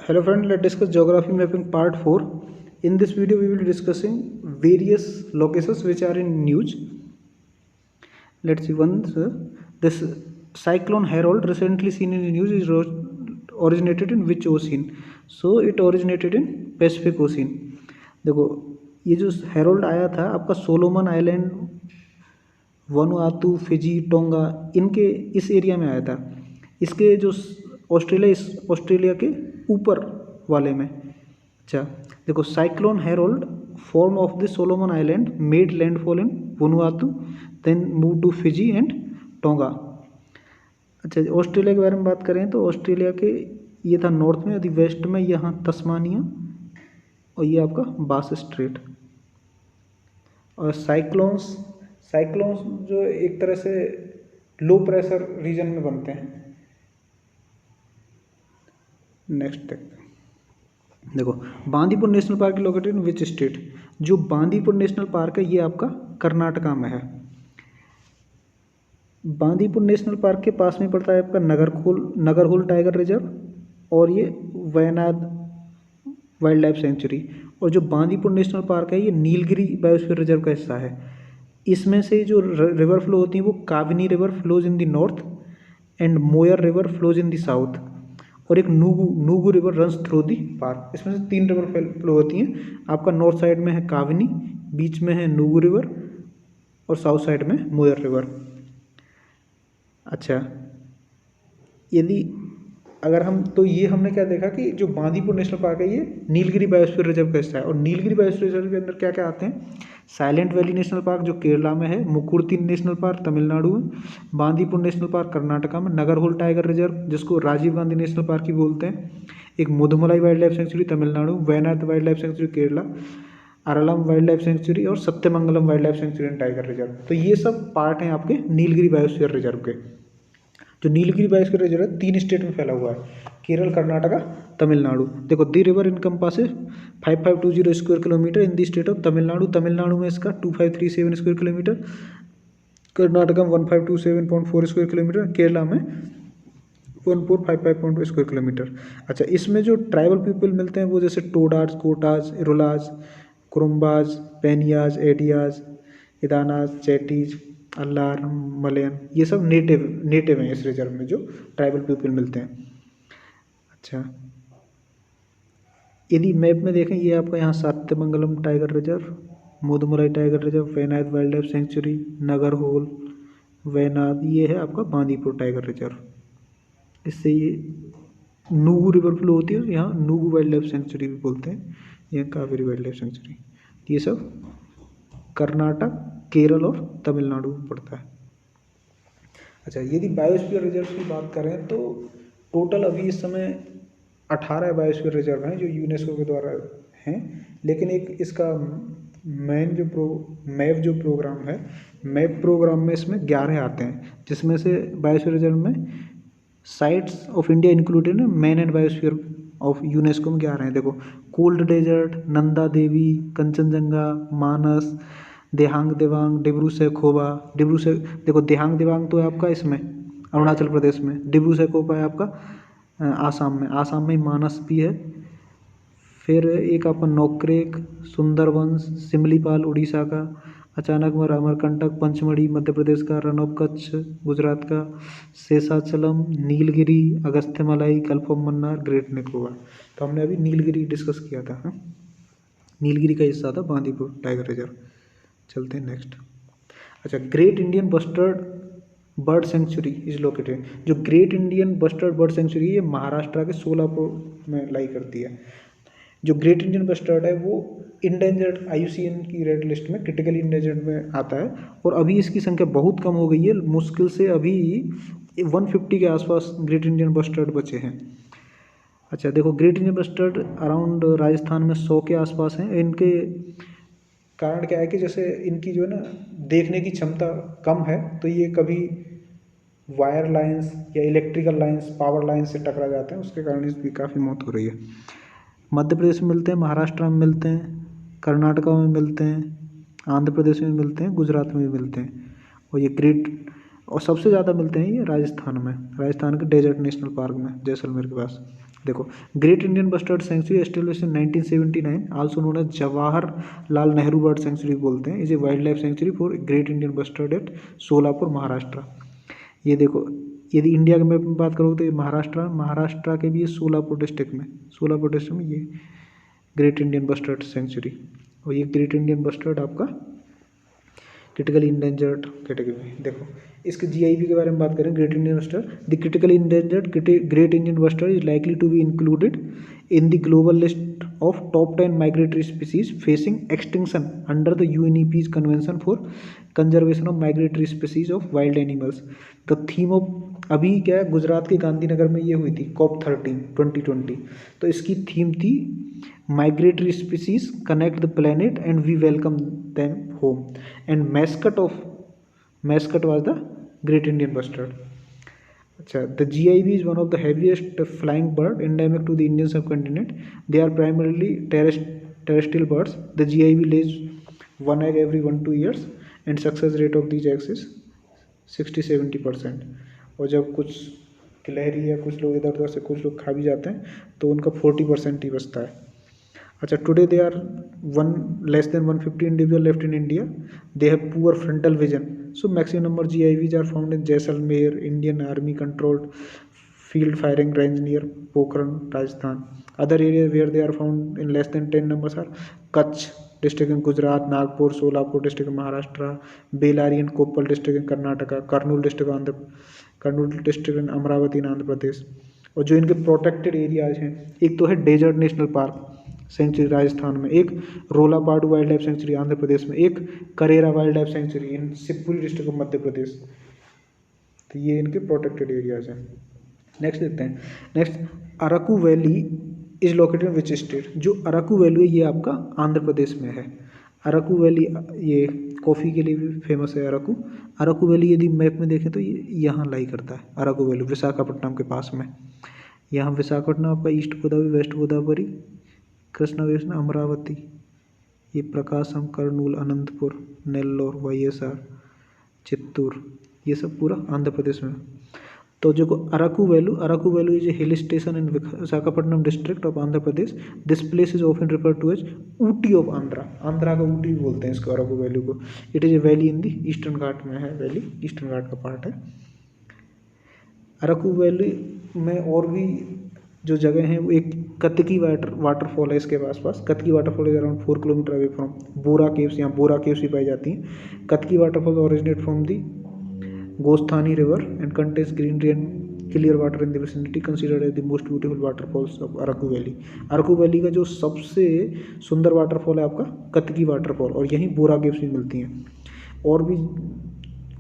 Hello friend, let's discuss geography mapping part 4. In this video we will be discussing various locations which are in news. Let's see once this cyclone Harold recently seen in the news is originated in which ocean? So it originated in Pacific Ocean. देखो ये जो Harold आया था आपका Solomon island, Vanuatu, Fiji, tonga इनके इस area में आया था। इसके जो ऑस्ट्रेलिया के ऊपर वाले में। अच्छा देखो, cyclone Harold form of the Solomon Island made landfall in Vanuatu then move to Fiji and Tonga. अच्छा ऑस्ट्रेलिया के बारे में बात करें तो ऑस्ट्रेलिया के ये था नॉर्थ में, यदि वेस्ट में यहाँ तस्मानिया और ये आपका बास स्ट्रेट। और साइक्लोन्स जो एक तरह से लो प्रेशर रीजन में बनते हैं। नेक्स्ट देखो, Bandipur national park located in which state? जो बांदीपुर नेशनल पार्क है ये आपका कर्नाटका में है। बांदीपुर नेशनल पार्क के पास में पड़ता है आपका नगरहोल टाइगर रिजर्व और ये वयनाड वाइल्ड लाइफ सेंचुरी। और जो बांदीपुर नेशनल पार्क है ये नीलगिरी बायोस्फीयर रिजर्व का हिस्सा है। इसमें से जो रिवर फ्लो होती है वो Kabini river flows in the north and Moyar river flows in the south, और एक Nugu river runs through the park. इसमें से 3 रिवर फ्लो होती हैं। आपका नॉर्थ साइड में है काविनी, बीच में है नूगू रिवर और साउथ साइड में मोयर रिवर। अच्छा यदि अगर हम तो ये हमने क्या देखा कि जो बांदीपुर नेशनल पार्क है ये नीलगिरी बायोस्फीयर रिजर्व का हिस्सा है। और नीलगिरी बायोस्फीयर रिजर्व के अंदर क्या क्या आते हैं? साइलेंट वैली नेशनल पार्क जो केरला में है, मुकुर्ती नेशनल पार्क तमिलनाडु में, बांदीपुर नेशनल पार्क कर्नाटका में, नगरहोल टाइगर रिजर्व जिसको राजीव गांधी नेशनल पार्क ही बोलते हैं, एक Mudumalai wildlife sanctuary Tamil Nadu, Wayanad wildlife sanctuary Kerala, Aralam wildlife sanctuary और Sathyamangalam wildlife sanctuary and tiger reserve. तो ये सब पार्ट हैं आपके नीलगिरी बायोस्फीयर रिजर्व के। जो नीलगिरी बायोस्फीयर रिजर्व है 3 स्टेट में फैला हुआ है, केरल, कर्नाटका, तमिलनाडु। देखो the river encompasses 5520 square kilometre in the state of Tamil Nadu. Tamil Nadu में इसका 2537 स्क्वायर किलोमीटर, कर्नाटका में 1527.4 स्क्वायर किलोमीटर, केरला में 1455 स्क्वायर किलोमीटर। अच्छा इसमें जो ट्राइबल पीपल मिलते हैं वो जैसे टोडाज, कोटाज, इरोलाज, कुरुम्बाज, पेनियाज, एडियाज, इदानाज, चैटीज, अल्लार, मलयन, ये सब नेटिव हैं इस रिजर्व में जो ट्राइबल पीपल मिलते हैं। अच्छा यदि मैप में देखें ये आपका यहाँ Sathyamangalam tiger reserve, Mudumalai tiger reserve, Wayanad wildlife century, Nagarhole, Wayanad, ये है आपका बांदीपुर टाइगर रिजर्व। इससे ये नूगू रिवर फ्लो होती है, यहाँ नूगू वाइल्ड लाइफ सेंचुरी भी बोलते हैं, यहाँ कावेरी वाइल्ड लाइफ सेंचुरी। ये सब कर्नाटक, केरल और तमिलनाडु में पड़ता है। अच्छा यदि बायोस्फीयर रिजर्व की बात करें तो टोटल अभी इस समय 18 बायोस्फीयर रिजर्व हैं जो यूनेस्को के द्वारा हैं, लेकिन एक इसका मेन जो मैप प्रोग्राम में इसमें 11 आते हैं, जिसमें से बायोस्फीयर रिजर्व में साइट्स ऑफ इंडिया इंक्लूडेड है man and biosphere of UNESCO में 11 हैं। देखो कोल्ड डेजर्ट, नंदा देवी, कंचनजंगा, मानस, देहांग देवांग, डिब्रू सैखोवा। देखो देहांग देवांग तो है आपका इसमें अरुणाचल प्रदेश में, डिब्रू सैखोवा है आपका आसाम में मानस भी है। फिर एक आपका नोक्रेक, सुंदरबंस, सिमलीपाल उड़ीसा का, अचानकमर, अमरकंटक, पंचमढ़ी मध्य प्रदेश का, रन ऑफ कच्छ गुजरात का, Seshachalam, Nilgiri, Agasthyamalai, gulf of Mannar, great Nicobar. तो हमने अभी नीलगिरी डिस्कस किया था। हाँ? नीलगिरी का हिस्सा था बांदीपुर टाइगर रिजर्व। चलते हैं नेक्स्ट। अच्छा great Indian bustard bird sanctuary is located. जो great Indian bustard bird sanctuary है ये महाराष्ट्र के सोलापुर में लाई करती है। जो ग्रेट इंडियन बस्टर्ड है वो इंडेंजर्ड IUCN की रेड लिस्ट में क्रिटिकली इंडेंजर्ड में आता है, और अभी इसकी संख्या बहुत कम हो गई है, मुश्किल से अभी 150 के आसपास ग्रेट इंडियन बस्टर्ड बचे हैं। अच्छा देखो great Indian bustard around Rajasthan में 100 के आसपास हैं। इनके कारण क्या है कि जैसे इनकी जो है ना देखने की क्षमता कम है, तो ये कभी वायर लाइंस या इलेक्ट्रिकल लाइंस, पावर लाइंस से टकरा जाते हैं, उसके कारण इसकी काफ़ी मौत हो रही है। मध्य प्रदेश में मिलते हैं, महाराष्ट्र में मिलते हैं, कर्नाटका में मिलते हैं, आंध्र प्रदेश में मिलते हैं, गुजरात में भी मिलते हैं। और ये और सबसे ज़्यादा मिलते हैं ये राजस्थान में, राजस्थान के डेजर्ट नेशनल पार्क में जैसलमेर के पास। देखो, great Indian bustard sanctuary establish in 1979, also known as Jawaharlal Nehru bird sanctuary बोलते हैं, is a wildlife sanctuary for great Indian bustard at Solapur Maharashtra. ये देखो, यदि इंडिया के मैप में बात करोगे तो ये महाराष्ट्र के भी ये सोलापुर डिस्ट्रिक्ट में ये ग्रेट इंडियन बस्टर्ड सेंचुरी, और ये ग्रेट इंडियन बस्टर्ड आपका क्रिटिकली इंडेंजर्ड कैटेगरी में। देखो, इसके जीआईबी के बारे में बात करें, great Indian bustard, the critically endangered great Indian bustard is likely to be included in the global list of top 10 migratory species facing extinction under the UNEP's convention for conservation of migratory species of wild animals. The theme of, अभी क्या है, गुजरात के गांधीनगर में ये हुई थी COP13 2020, तो इसकी थीम थी migratory species connect the planet and we welcome them home, and mascot was the great Indian bustard। अच्छा, the GIB is one of the heaviest flying bird endemic to the Indian subcontinent. They are primarily terrestrial birds. The GIB lays one egg every 1-2 years and success rate of these eggs is 60-70%। और जब कुछ गिलहरी या कुछ लोग इधर उधर से कुछ लोग खा भी जाते हैं तो उनका 40% ही बचता है। अच्छा, today they are less than 150 individual left in India. They have poor frontal vision, so maximum number GIVs are found in Jaisalmer, Indian Army controlled field firing range near Pokhran, Rajasthan. Other areas where they are found in less than 10 numbers are Kutch district in Gujarat, Nagpur, Solapur district in Maharashtra, Bellary and Koppal district in Karnataka, Kurnool district in Amravati in Andhra Pradesh। और जो इनके protected areas हैं, एक तो है desert national park sanctuary Rajasthan में, एक Rollapadu wildlife sanctuary Andhra Pradesh में, एक Karera wildlife sanctuary in Shivpuri district of Madhya Pradesh. तो ये इनके प्रोटेक्टेड एरियाज हैं। नेक्स्ट देखते हैं, next Araku valley is located which state. जो अराकू वैली है ये आपका आंध्र प्रदेश में है। अराकू वैली ये कॉफ़ी के लिए भी फेमस है। अराकू वैली यदि मैप में देखें तो ये यहाँ लाई करता है। अराकू वैली विशाखापट्टनम के पास में, यहाँ विशाखापट्टनम आपका ईस्ट गोदावरी, वेस्ट गोदावरी, कृष्णा वेष्णा, अमरावती, ये प्रकाशम, कर्नूल, अनंतपुर, नेल्लोर, YSR, चित्तूर, ये सब पूरा आंध्र प्रदेश में। तो जो Araku valley is a hill station in Visakhapatnam district of Andhra Pradesh. This place is often refer to as Ooty of Andhra का ऊटी भी बोलते हैं इसको, अराकू वैली को। It is a valley in the eastern Ghat में है, वैली ईस्टर्न घाट का पार्ट है। अराकू वैली में और भी जो जगह हैं वो एक कतकी वाटरफॉल है इसके आसपास। Katiki waterfall is around 4 kilometre away from Borra caves. यहाँ बोरा केव्स भी पाई जाती हैं। Katiki waterfall originate from the Gosthani river and contains greenery and clear water in the vicinity, considered as the most beautiful waterfalls of Araku valley. Araku valley का जो सबसे सुंदर waterfall है आपका कतकी वाटरफॉल, और यहीं बोरा केव्स भी मिलती हैं। और भी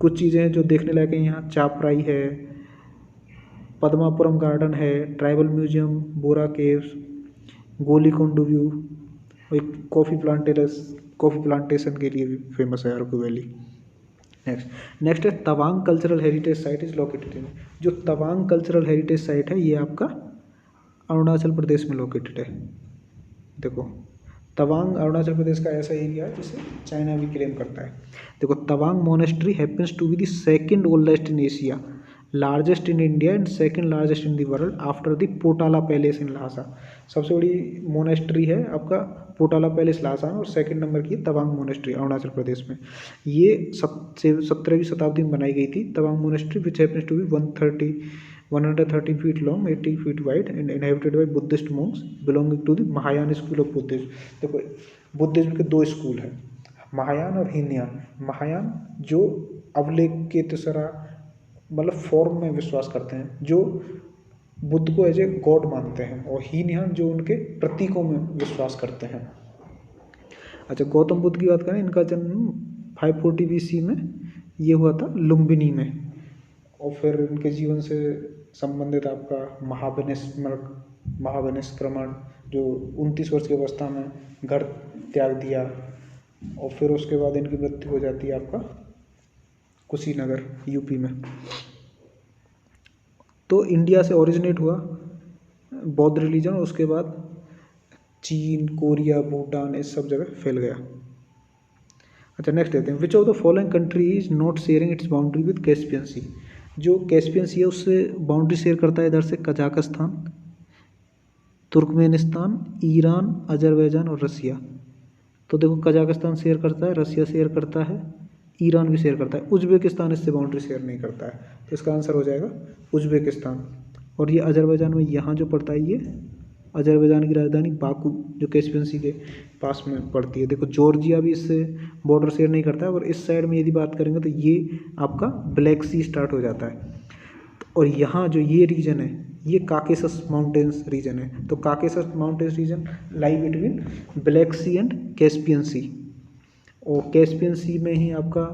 कुछ चीज़ें हैं जो देखने लायक हैं यहाँ, चापराई है, पद्मापुरम गार्डन है, ट्राइबल म्यूजियम, बोरा केव्स, गोलीकोंड व्यू, एक कॉफ़ी प्लांटेशन के लिए भी फेमस है अराकू वैली। नेक्स्ट है Tawang cultural heritage site is located in. जो तवांग कल्चरल हेरिटेज साइट है ये आपका अरुणाचल प्रदेश में लोकेटेड है। देखो, तवांग अरुणाचल प्रदेश का ऐसा एरिया है जिसे चाइना भी क्लेम करता है। देखो, Tawang monastery happens to be the second oldest in Asia, largest in India and second largest in the world after the Potala Palace in Lhasa. सबसे बड़ी मोनेस्ट्री है आपका पोटाला पैलेस लहासा में, और सेकंड नंबर की तवांग मोनेस्ट्री अरुणाचल प्रदेश में। ये 17वीं शताब्दी में बनाई गई थी Tawang monastery, which happens to be 113 feet long, 80 feet wide and inhabited by Buddhist monks belonging to the Mahayana school of Buddhism. देखो, बुद्धिज्म के 2 स्कूल हैं, महायान और हीनयान। महायान जो अवलोकितेश्वरा मतलब फॉर्म में विश्वास करते हैं, जो बुद्ध को एज ए गॉड मानते हैं, और हीनयान जो उनके प्रतीकों में विश्वास करते हैं। अच्छा, गौतम बुद्ध की बात करें, इनका जन्म 540 BC में ये हुआ था लुम्बिनी में, और फिर इनके जीवन से संबंधित आपका महाविनिष्क्रमण, जो 29 वर्ष की अवस्था में घर त्याग दिया, और फिर उसके बाद इनकी मृत्यु हो जाती है आपका कुशीनगर यूपी में। तो इंडिया से ओरिजिनेट हुआ बौद्ध रिलीजन, उसके बाद चीन, कोरिया, भूटान, इस सब जगह फैल गया। अच्छा, नेक्स्ट देखते हैं, which of the following country is not sharing its boundary with Caspian Sea. जो कैस्पियन सी है उससे बाउंड्री शेयर करता है इधर से कजाकिस्तान, तुर्कमेनिस्तान, ईरान, अजरबैजान और रसिया। तो देखो कजाकिस्तान शेयर करता है, रसिया शेयर करता है, ईरान भी शेयर करता है, उज्बेकिस्तान इससे बाउंड्री शेयर नहीं करता है। तो इसका आंसर हो जाएगा उज्बेकिस्तान। और ये अजरबैजान में यहाँ जो पड़ता है, ये अजरबैजान की राजधानी बाकू जो कैस्पियन सी के पास में पड़ती है। देखो जॉर्जिया भी इससे बॉर्डर शेयर नहीं करता है। और इस साइड में यदि बात करेंगे तो ये आपका ब्लैक सी स्टार्ट हो जाता है। और यहाँ जो ये रीजन है, ये काकेसस माउंटेन्स रीजन है। तो Caucasus mountains region lie between Black Sea and Caspian Sea. और कैस्पियन सी में ही आपका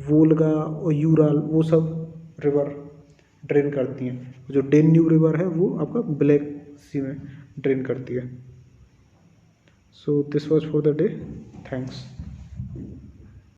वोल्गा और यूराल वो सब रिवर ड्रेन करती हैं। जो डेन्यूब रिवर है वो आपका ब्लैक सी में ड्रेन करती है। So this was for the day, thanks.